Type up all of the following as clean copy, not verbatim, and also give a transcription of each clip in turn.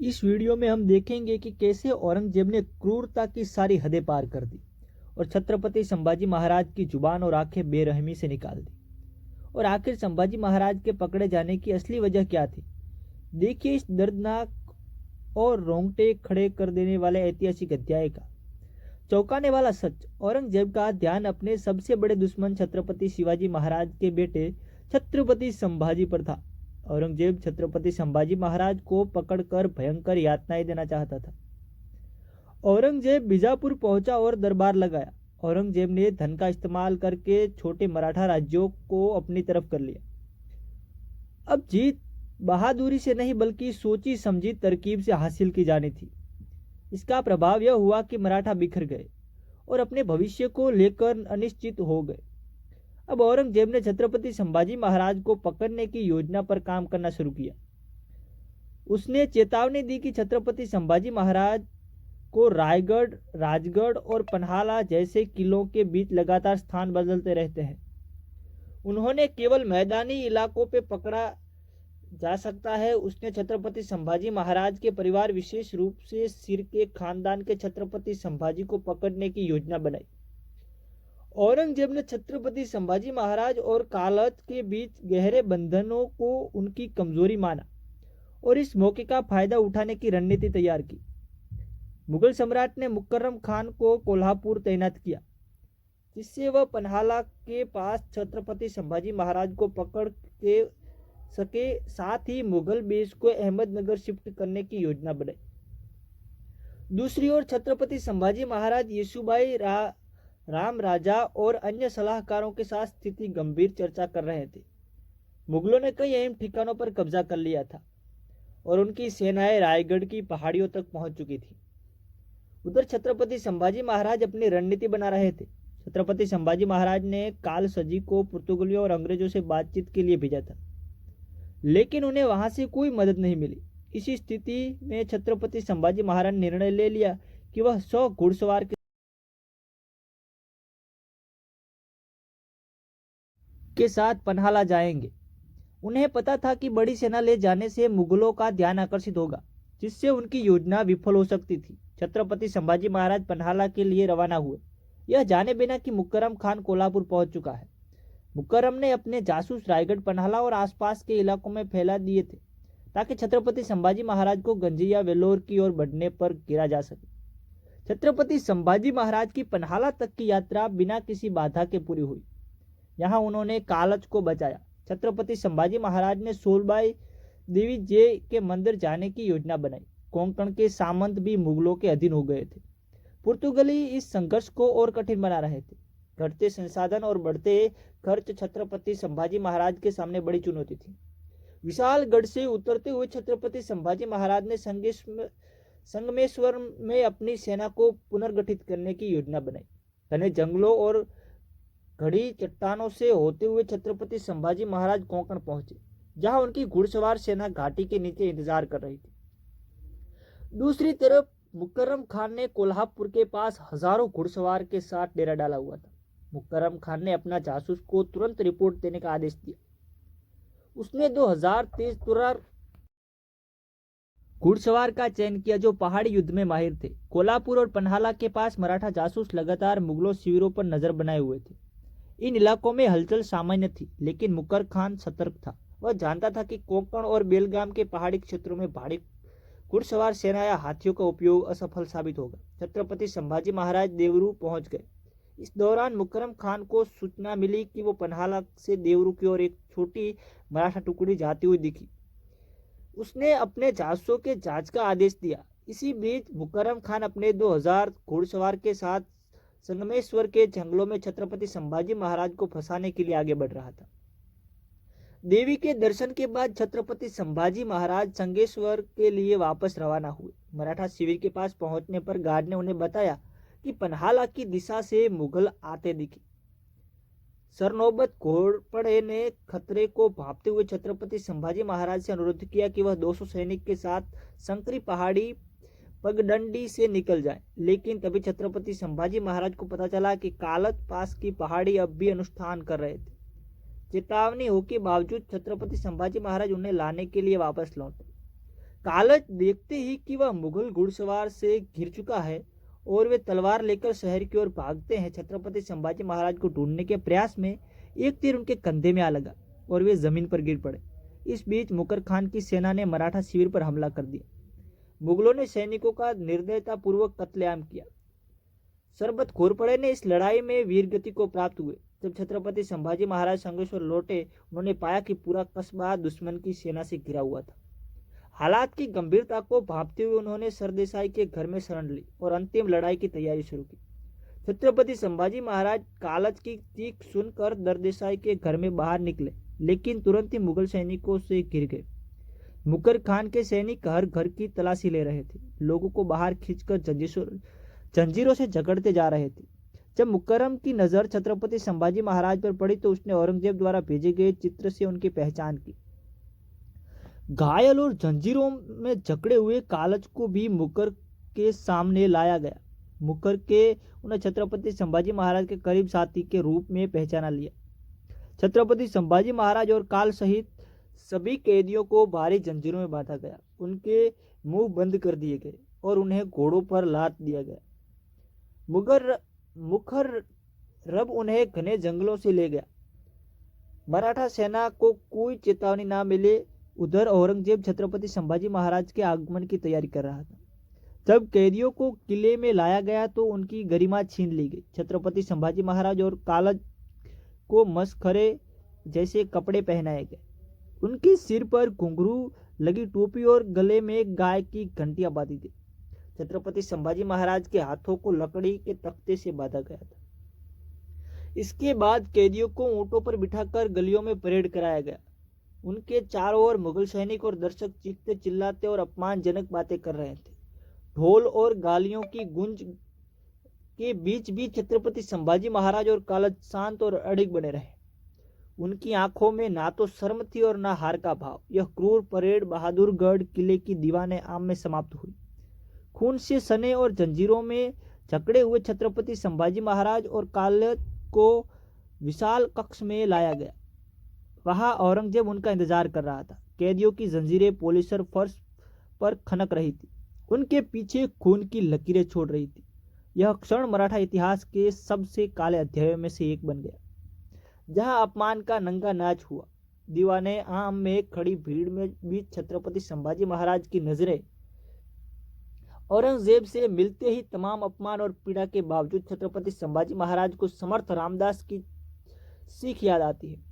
इस वीडियो में हम देखेंगे कि कैसे औरंगजेब ने क्रूरता की सारी हदें पार कर दी और छत्रपति संभाजी महाराज की जुबान और आंखें बेरहमी से निकाल दी। और आखिर संभाजी महाराज के पकड़े जाने की असली वजह क्या थी? देखिए इस दर्दनाक और रोंगटे खड़े कर देने वाले ऐतिहासिक अध्याय का चौंकाने वाला सच। औरंगजेब का ध्यान अपने सबसे बड़े दुश्मन छत्रपति शिवाजी महाराज के बेटे छत्रपति संभाजी पर था। औरंगजेब छत्रपति संभाजी महाराज को पकड़कर भयंकर यातनाएं देना चाहता था। औरंगजेब बीजापुर पहुंचा और दरबार लगाया। औरंगजेब ने धन का इस्तेमाल करके छोटे मराठा राज्यों को अपनी तरफ कर लिया। अब जीत बहादुरी से नहीं बल्कि सोची समझी तरकीब से हासिल की जानी थी। इसका प्रभाव यह हुआ कि मराठा बिखर गए और अपने भविष्य को लेकर अनिश्चित हो गए। अब औरंगजेब ने छत्रपति संभाजी महाराज को पकड़ने की योजना पर काम करना शुरू किया। उसने चेतावनी दी कि छत्रपति संभाजी महाराज को रायगढ़, राजगढ़ और पन्हाला जैसे किलों के बीच लगातार स्थान बदलते रहते हैं। उन्होंने केवल मैदानी इलाकों पे पकड़ा जा सकता है। उसने छत्रपति संभाजी महाराज के परिवार, विशेष रूप से सिर के खानदान के छत्रपति संभाजी को पकड़ने की योजना बनाई। औरंगजेब ने छत्रपति संभाजी महाराज और कालच के बीच गहरे बंधनों को उनकी कमजोरी माना और इस मौके का फायदा उठाने की रणनीति तैयार की। मुगल सम्राट ने मुकर्रम खान को कोल्हापुर तैनात किया, जिससे वह पन्हाला के पास छत्रपति संभाजी महाराज को पकड़ के सके। साथ ही मुगल बेस को अहमदनगर शिफ्ट करने की योजना बनाई। दूसरी ओर छत्रपति संभाजी महाराज येसुबाई राम राजा और अन्य सलाहकारों के साथ स्थिति गंभीर चर्चा कर रहे थे। मुगलों ने कई अहम ठिकानों पर कब्जा कर लिया था और उनकी सेनाएं रायगढ़ की पहाड़ियों तक पहुंच चुकी थी। उधर छत्रपति संभाजी महाराज अपनी रणनीति बना रहे थे। छत्रपति संभाजी महाराज ने कालसजी को पुर्तगालियों और अंग्रेजों से बातचीत के लिए भेजा था, लेकिन उन्हें वहां से कोई मदद नहीं मिली। इसी स्थिति में छत्रपति संभाजी महाराज ने निर्णय ले लिया कि वह 100 घुड़सवार के साथ पन्हाला जाएंगे। उन्हें पता था कि बड़ी सेना ले जाने से मुगलों का ध्यान आकर्षित होगा, जिससे उनकी योजना विफल हो सकती थी। छत्रपति संभाजी महाराज पन्हाला के लिए रवाना हुए, यह जाने बिना कि मुकर्रम खान कोल्हापुर पहुंच चुका है। मुकर्रम ने अपने जासूस रायगढ़, पन्हाला और आसपास के इलाकों में फैला दिए थे, ताकि छत्रपति संभाजी महाराज को गंजिया वेलोर की ओर बढ़ने पर गिरा जा सके। छत्रपति संभाजी महाराज की पन्हाला तक की यात्रा बिना किसी बाधा के पूरी हुई। यहाँ उन्होंने कालच को बचाया। छत्रपति संभाजी महाराज ने सोलबाई देवी जे के मंदिर जाने की योजना बनाई। कोंकण के सामंत भी मुगलों के अधीन हो गए थे। पुर्तगाली इस संघर्ष को और कठिन बना रहे थे। घटते संसाधन और बढ़ते खर्च छत्रपति संभाजी महाराज के सामने बड़ी चुनौती थी। विशालगढ़ से उतरते हुए छत्रपति संभाजी महाराज ने संगमेश्वर में अपनी सेना को पुनर्गठित करने की योजना बनाई। घने जंगलों और घड़ी चट्टानों से होते हुए छत्रपति संभाजी महाराज कोंकण पहुंचे, जहां उनकी घुड़सवार सेना घाटी के नीचे इंतजार कर रही थी। दूसरी तरफ मुकर्रम खान ने कोल्हापुर के पास हजारों घुड़सवार के साथ डेरा डाला हुआ था। मुकर्रम खान ने अपना जासूस को तुरंत रिपोर्ट देने का आदेश दिया। उसने 2000 तेज तुर्रार घुड़सवार का चयन किया, जो पहाड़ी युद्ध में माहिर थे। कोल्हापुर और पन्हाला के पास मराठा जासूस लगातार मुगलों शिविरों पर नजर बनाए हुए थे। इन इलाकों में हलचल सामान्य थी, लेकिन मुकर्रम खान सतर्क था। वह जानता था कि कोंकण और बेलगाम के पहाड़ी क्षेत्रों में भारी घुड़सवार सेना या हाथियों का उपयोग असफल साबित होगा। छत्रपति संभाजी महाराज देवरू पहुंच गए। इस दौरान मुकर्रम खान को सूचना मिली कि वो पन्हाला से देवरू की ओर एक छोटी मराठा टुकड़ी जाती हुई दिखी। उसने अपने जासूसों के जांच का आदेश दिया। इसी बीच मुकर्रम खान अपने 2000 घुड़सवार के साथ संगमेश्वर के जंगलों में छत्रपति संभाजी महाराज को फंसाने के लिए आगे बढ़ रहा था। देवी के दर्शन के बाद छत्रपति संभाजी महाराज संगमेश्वर के लिए वापस रवाना हुए। मराठा शिविर के पास पहुंचने पर गार्ड ने उन्हें बताया कि पन्हाला की दिशा से मुगल आते दिखे। सरनौबत घोड़पड़े ने खतरे को भांपते हुए छत्रपति संभाजी महाराज से अनुरोध किया कि वह 200 सैनिक के साथ संकरी पहाड़ी पगडंडी से निकल जाए। लेकिन तभी छत्रपति संभाजी महाराज को पता चला कि कालच पास की पहाड़ी अब भी अनुष्ठान कर रहे थे। चेतावनी हो के बावजूद छत्रपति संभाजी महाराज उन्हें लाने के लिए वापस लौटे। कालच देखते ही कि वह मुगल घुड़सवार से घिर चुका है और वे तलवार लेकर शहर की ओर भागते हैं, छत्रपति संभाजी महाराज को ढूंढने के प्रयास में एक तीर उनके कंधे में आ लगा और वे जमीन पर गिर पड़े। इस बीच मुकर खान की सेना ने मराठा शिविर पर हमला कर दिया। मुगलों ने सैनिकों का निर्दयतापूर्वक कत्लेआम किया। सरबत घोरपड़े ने इस लड़ाई में वीरगति को प्राप्त हुए। जब छत्रपति संभाजी महाराज संगमेश्वर लौटे, उन्होंने पाया कि पूरा कस्बा दुश्मन की सेना से घिरा हुआ था। हालात की गंभीरता को भांपते हुए उन्होंने सरदेसाई के घर में शरण ली और अंतिम लड़ाई की तैयारी शुरू की। छत्रपति संभाजी महाराज कालच की चीख सुनकर सरदेसाई के घर में बाहर निकले, लेकिन तुरंत ही मुगल सैनिकों से घिर गए। मुकर खान के सैनिक हर घर की तलाशी ले रहे थे, लोगों को बाहर खींचकर जंजीरों से झगड़ते जा रहे थे। जब मुकर्रम की नजर छत्रपति संभाजी महाराज पर पड़ी तो उसने औरंगजेब द्वारा भेजे गए चित्र से उनकी पहचान की। घायल और जंजीरों में जकड़े हुए कालच को भी मुकर के सामने लाया गया। मुकर के उन्हें छत्रपति संभाजी महाराज के करीब साथी के रूप में पहचाना लिया। छत्रपति संभाजी महाराज और काल सहित सभी कैदियों को भारी जंजीरों में बांधा गया। उनके मुंह बंद कर दिए गए और उन्हें घोड़ों पर लाद दिया गया। मुखर्रब उन्हें घने जंगलों से ले गया। मराठा सेना को कोई चेतावनी ना मिले। उधर औरंगजेब छत्रपति संभाजी महाराज के आगमन की तैयारी कर रहा था। जब कैदियों को किले में लाया गया तो उनकी गरिमा छीन ली गई। छत्रपति संभाजी महाराज और कालच को मसखरे जैसे कपड़े पहनाए गए। उनके सिर पर घुंघरू लगी टोपी और गले में गाय की घंटियां बांधी गई। छत्रपति संभाजी महाराज के हाथों को लकड़ी के तख्ते से बांधा गया था। इसके बाद कैदियों को ऊंटों पर बिठाकर गलियों में परेड कराया गया। उनके चारों ओर मुगल सैनिक और दर्शक चीखते चिल्लाते और अपमानजनक बातें कर रहे थे। ढोल और गालियों की गूंज के बीच भी छत्रपति संभाजी महाराज और कालच शांत और अडिग बने रहे। उनकी आंखों में ना तो शर्म थी और ना हार का भाव। यह क्रूर परेड बहादुरगढ़ किले की दीवाने आम में समाप्त हुई। खून से सने और जंजीरों में जकड़े हुए छत्रपति संभाजी महाराज और कालच को विशाल कक्ष में लाया गया। वहां औरंगजेब उनका इंतजार कर रहा था। कैदियों की जंजीरें पोलिसर फर्श पर खनक रही थी। उनके पीछे खून की लकीरें छोड़ रही थी। यह क्षण मराठा इतिहास के सबसे काले अध्यायों में से एक बन गया, जहां अपमान का नंगा नाच हुआ। दीवाने आम में खड़ी भीड़ में बीच छत्रपति संभाजी महाराज की नजरें औरंगजेब से मिलते ही तमाम अपमान और पीड़ा के बावजूद छत्रपति संभाजी महाराज को समर्थ रामदास की सीख याद आती है,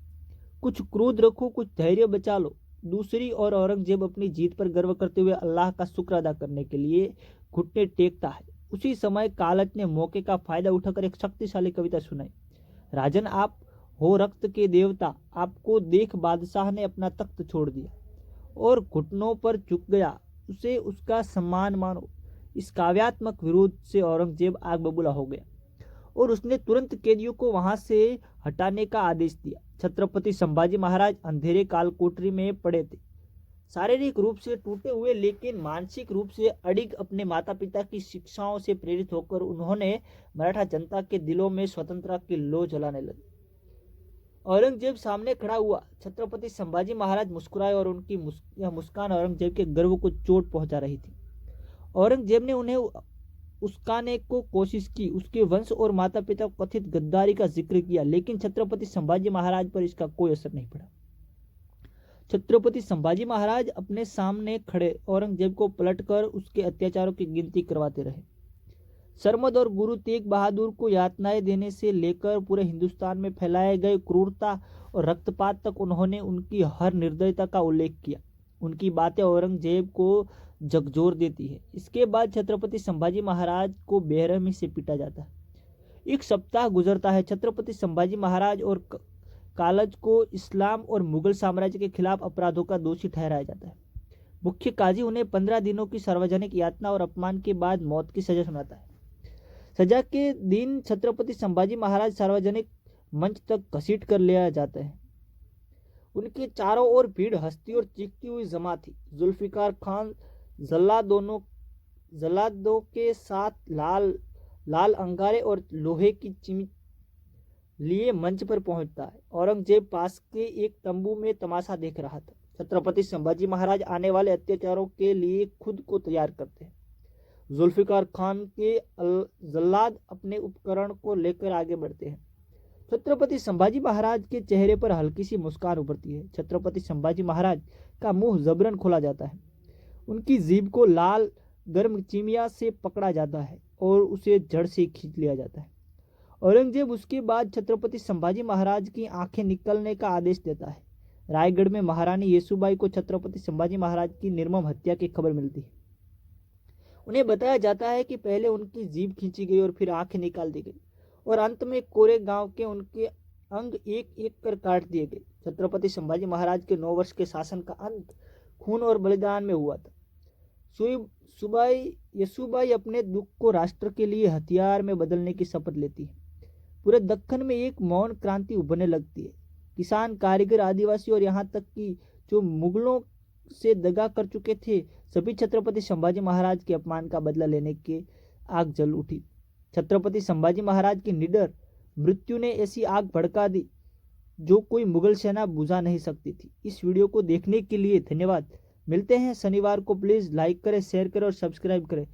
कुछ क्रोध रखो, कुछ धैर्य बचा लो। दूसरी ओर औरंगजेब अपनी जीत पर गर्व करते हुए अल्लाह का शुक्र अदा करने के लिए घुटने टेकता है। उसी समय कालच ने मौके का फायदा उठाकर एक शक्तिशाली कविता सुनाई। राजन, आप हो रक्त के देवता, आपको देख बादशाह ने अपना तख्त छोड़ दिया और घुटनों पर झुक गया, उसे उसका सम्मान मानो। इस काव्यात्मक विरोध से औरंगजेब आग बबूला हो गया और उसने तुरंत कैदियों को वहां से हटाने का आदेश दिया। छत्रपति संभाजी महाराज अंधेरे कालकोठरी में पड़े थे, शारीरिक रूप से टूटे हुए लेकिन मानसिक रूप से अडिग। अपने माता पिता की शिक्षाओं से प्रेरित होकर उन्होंने मराठा जनता के दिलों में स्वतंत्रता की लौ जलाने लगे। औरंगजेब सामने खड़ा हुआ। छत्रपति संभाजी महाराज मुस्कुराए और उनकी यह मुस्कान औरंगजेब के गर्व को चोट पहुंचा रही थी। औरंगजेब ने उन्हें उस्काने को कोशिश की, उसके वंश और माता पिता कथित गद्दारी का जिक्र किया, लेकिन छत्रपति संभाजी महाराज पर इसका कोई असर नहीं पड़ा। छत्रपति संभाजी महाराज अपने सामने खड़े औरंगजेब को पलटकर उसके अत्याचारों की गिनती करवाते रहे। सरमद और गुरु तेग बहादुर को यातनाएं देने से लेकर पूरे हिंदुस्तान में फैलाए गए क्रूरता और रक्तपात तक उन्होंने उनकी हर निर्दयता का उल्लेख किया। उनकी बातें औरंगजेब को झकझोर देती है। इसके बाद छत्रपति संभाजी महाराज को बेरहमी से पीटा जाता है। एक सप्ताह गुजरता है। छत्रपति संभाजी महाराज और कालच को इस्लाम और मुगल साम्राज्य के खिलाफ अपराधों का दोषी ठहराया जाता है। मुख्य काजी उन्हें 15 दिनों की सार्वजनिक यातना और अपमान के बाद मौत की सजा सुनाता है। सजा के दिन छत्रपति संभाजी महाराज सार्वजनिक मंच तक घसीट कर लिया जाता है। उनके चारों ओर भीड़ हंसती और चीखती हुई जमा थी। जुल्फिकार खान जल्लादों के साथ लाल अंगारे और लोहे की चिमटी लिए मंच पर पहुंचता है। औरंगजेब पास के एक तंबू में तमाशा देख रहा था। छत्रपति संभाजी महाराज आने वाले अत्याचारों के लिए खुद को तैयार करते हैं। जुल्फिकार खान के जल्लाद अपने उपकरण को लेकर आगे बढ़ते हैं। छत्रपति संभाजी महाराज के चेहरे पर हल्की सी मुस्कान उभरती है। छत्रपति संभाजी महाराज का मुंह जबरन खोला जाता है। उनकी जीभ को लाल गर्म चिमिया से पकड़ा जाता है और उसे जड़ से खींच लिया जाता है। औरंगजेब उसके बाद छत्रपति संभाजी महाराज की आंखें निकलने का आदेश देता है। रायगढ़ में महारानी येसुबाई को छत्रपति संभाजी महाराज की निर्मम हत्या की खबर मिलती है। उन्हें बताया जाता है कि पहले उनकी जीभ खींची गई और फिर आंखें निकाल दी गई और अंत में कोरे गांव के उनके अंग एक एक कर काट दिए गए। छत्रपति संभाजी महाराज के 9 वर्ष के शासन का अंत खून और बलिदान में हुआ था। येसुबाई अपने दुख को राष्ट्र के लिए हथियार में बदलने की शपथ लेती है। पूरे दक्कन में एक मौन क्रांति उभरने लगती है। किसान, कारीगर, आदिवासी और यहाँ तक कि जो मुगलों से दगा कर चुके थे, सभी छत्रपति संभाजी महाराज के अपमान का बदला लेने के आग जल उठी। छत्रपति संभाजी महाराज की निडर मृत्यु ने ऐसी आग भड़का दी जो कोई मुगल सेना बुझा नहीं सकती थी। इस वीडियो को देखने के लिए धन्यवाद। मिलते हैं शनिवार को। प्लीज़ लाइक करें, शेयर करें और सब्सक्राइब करें।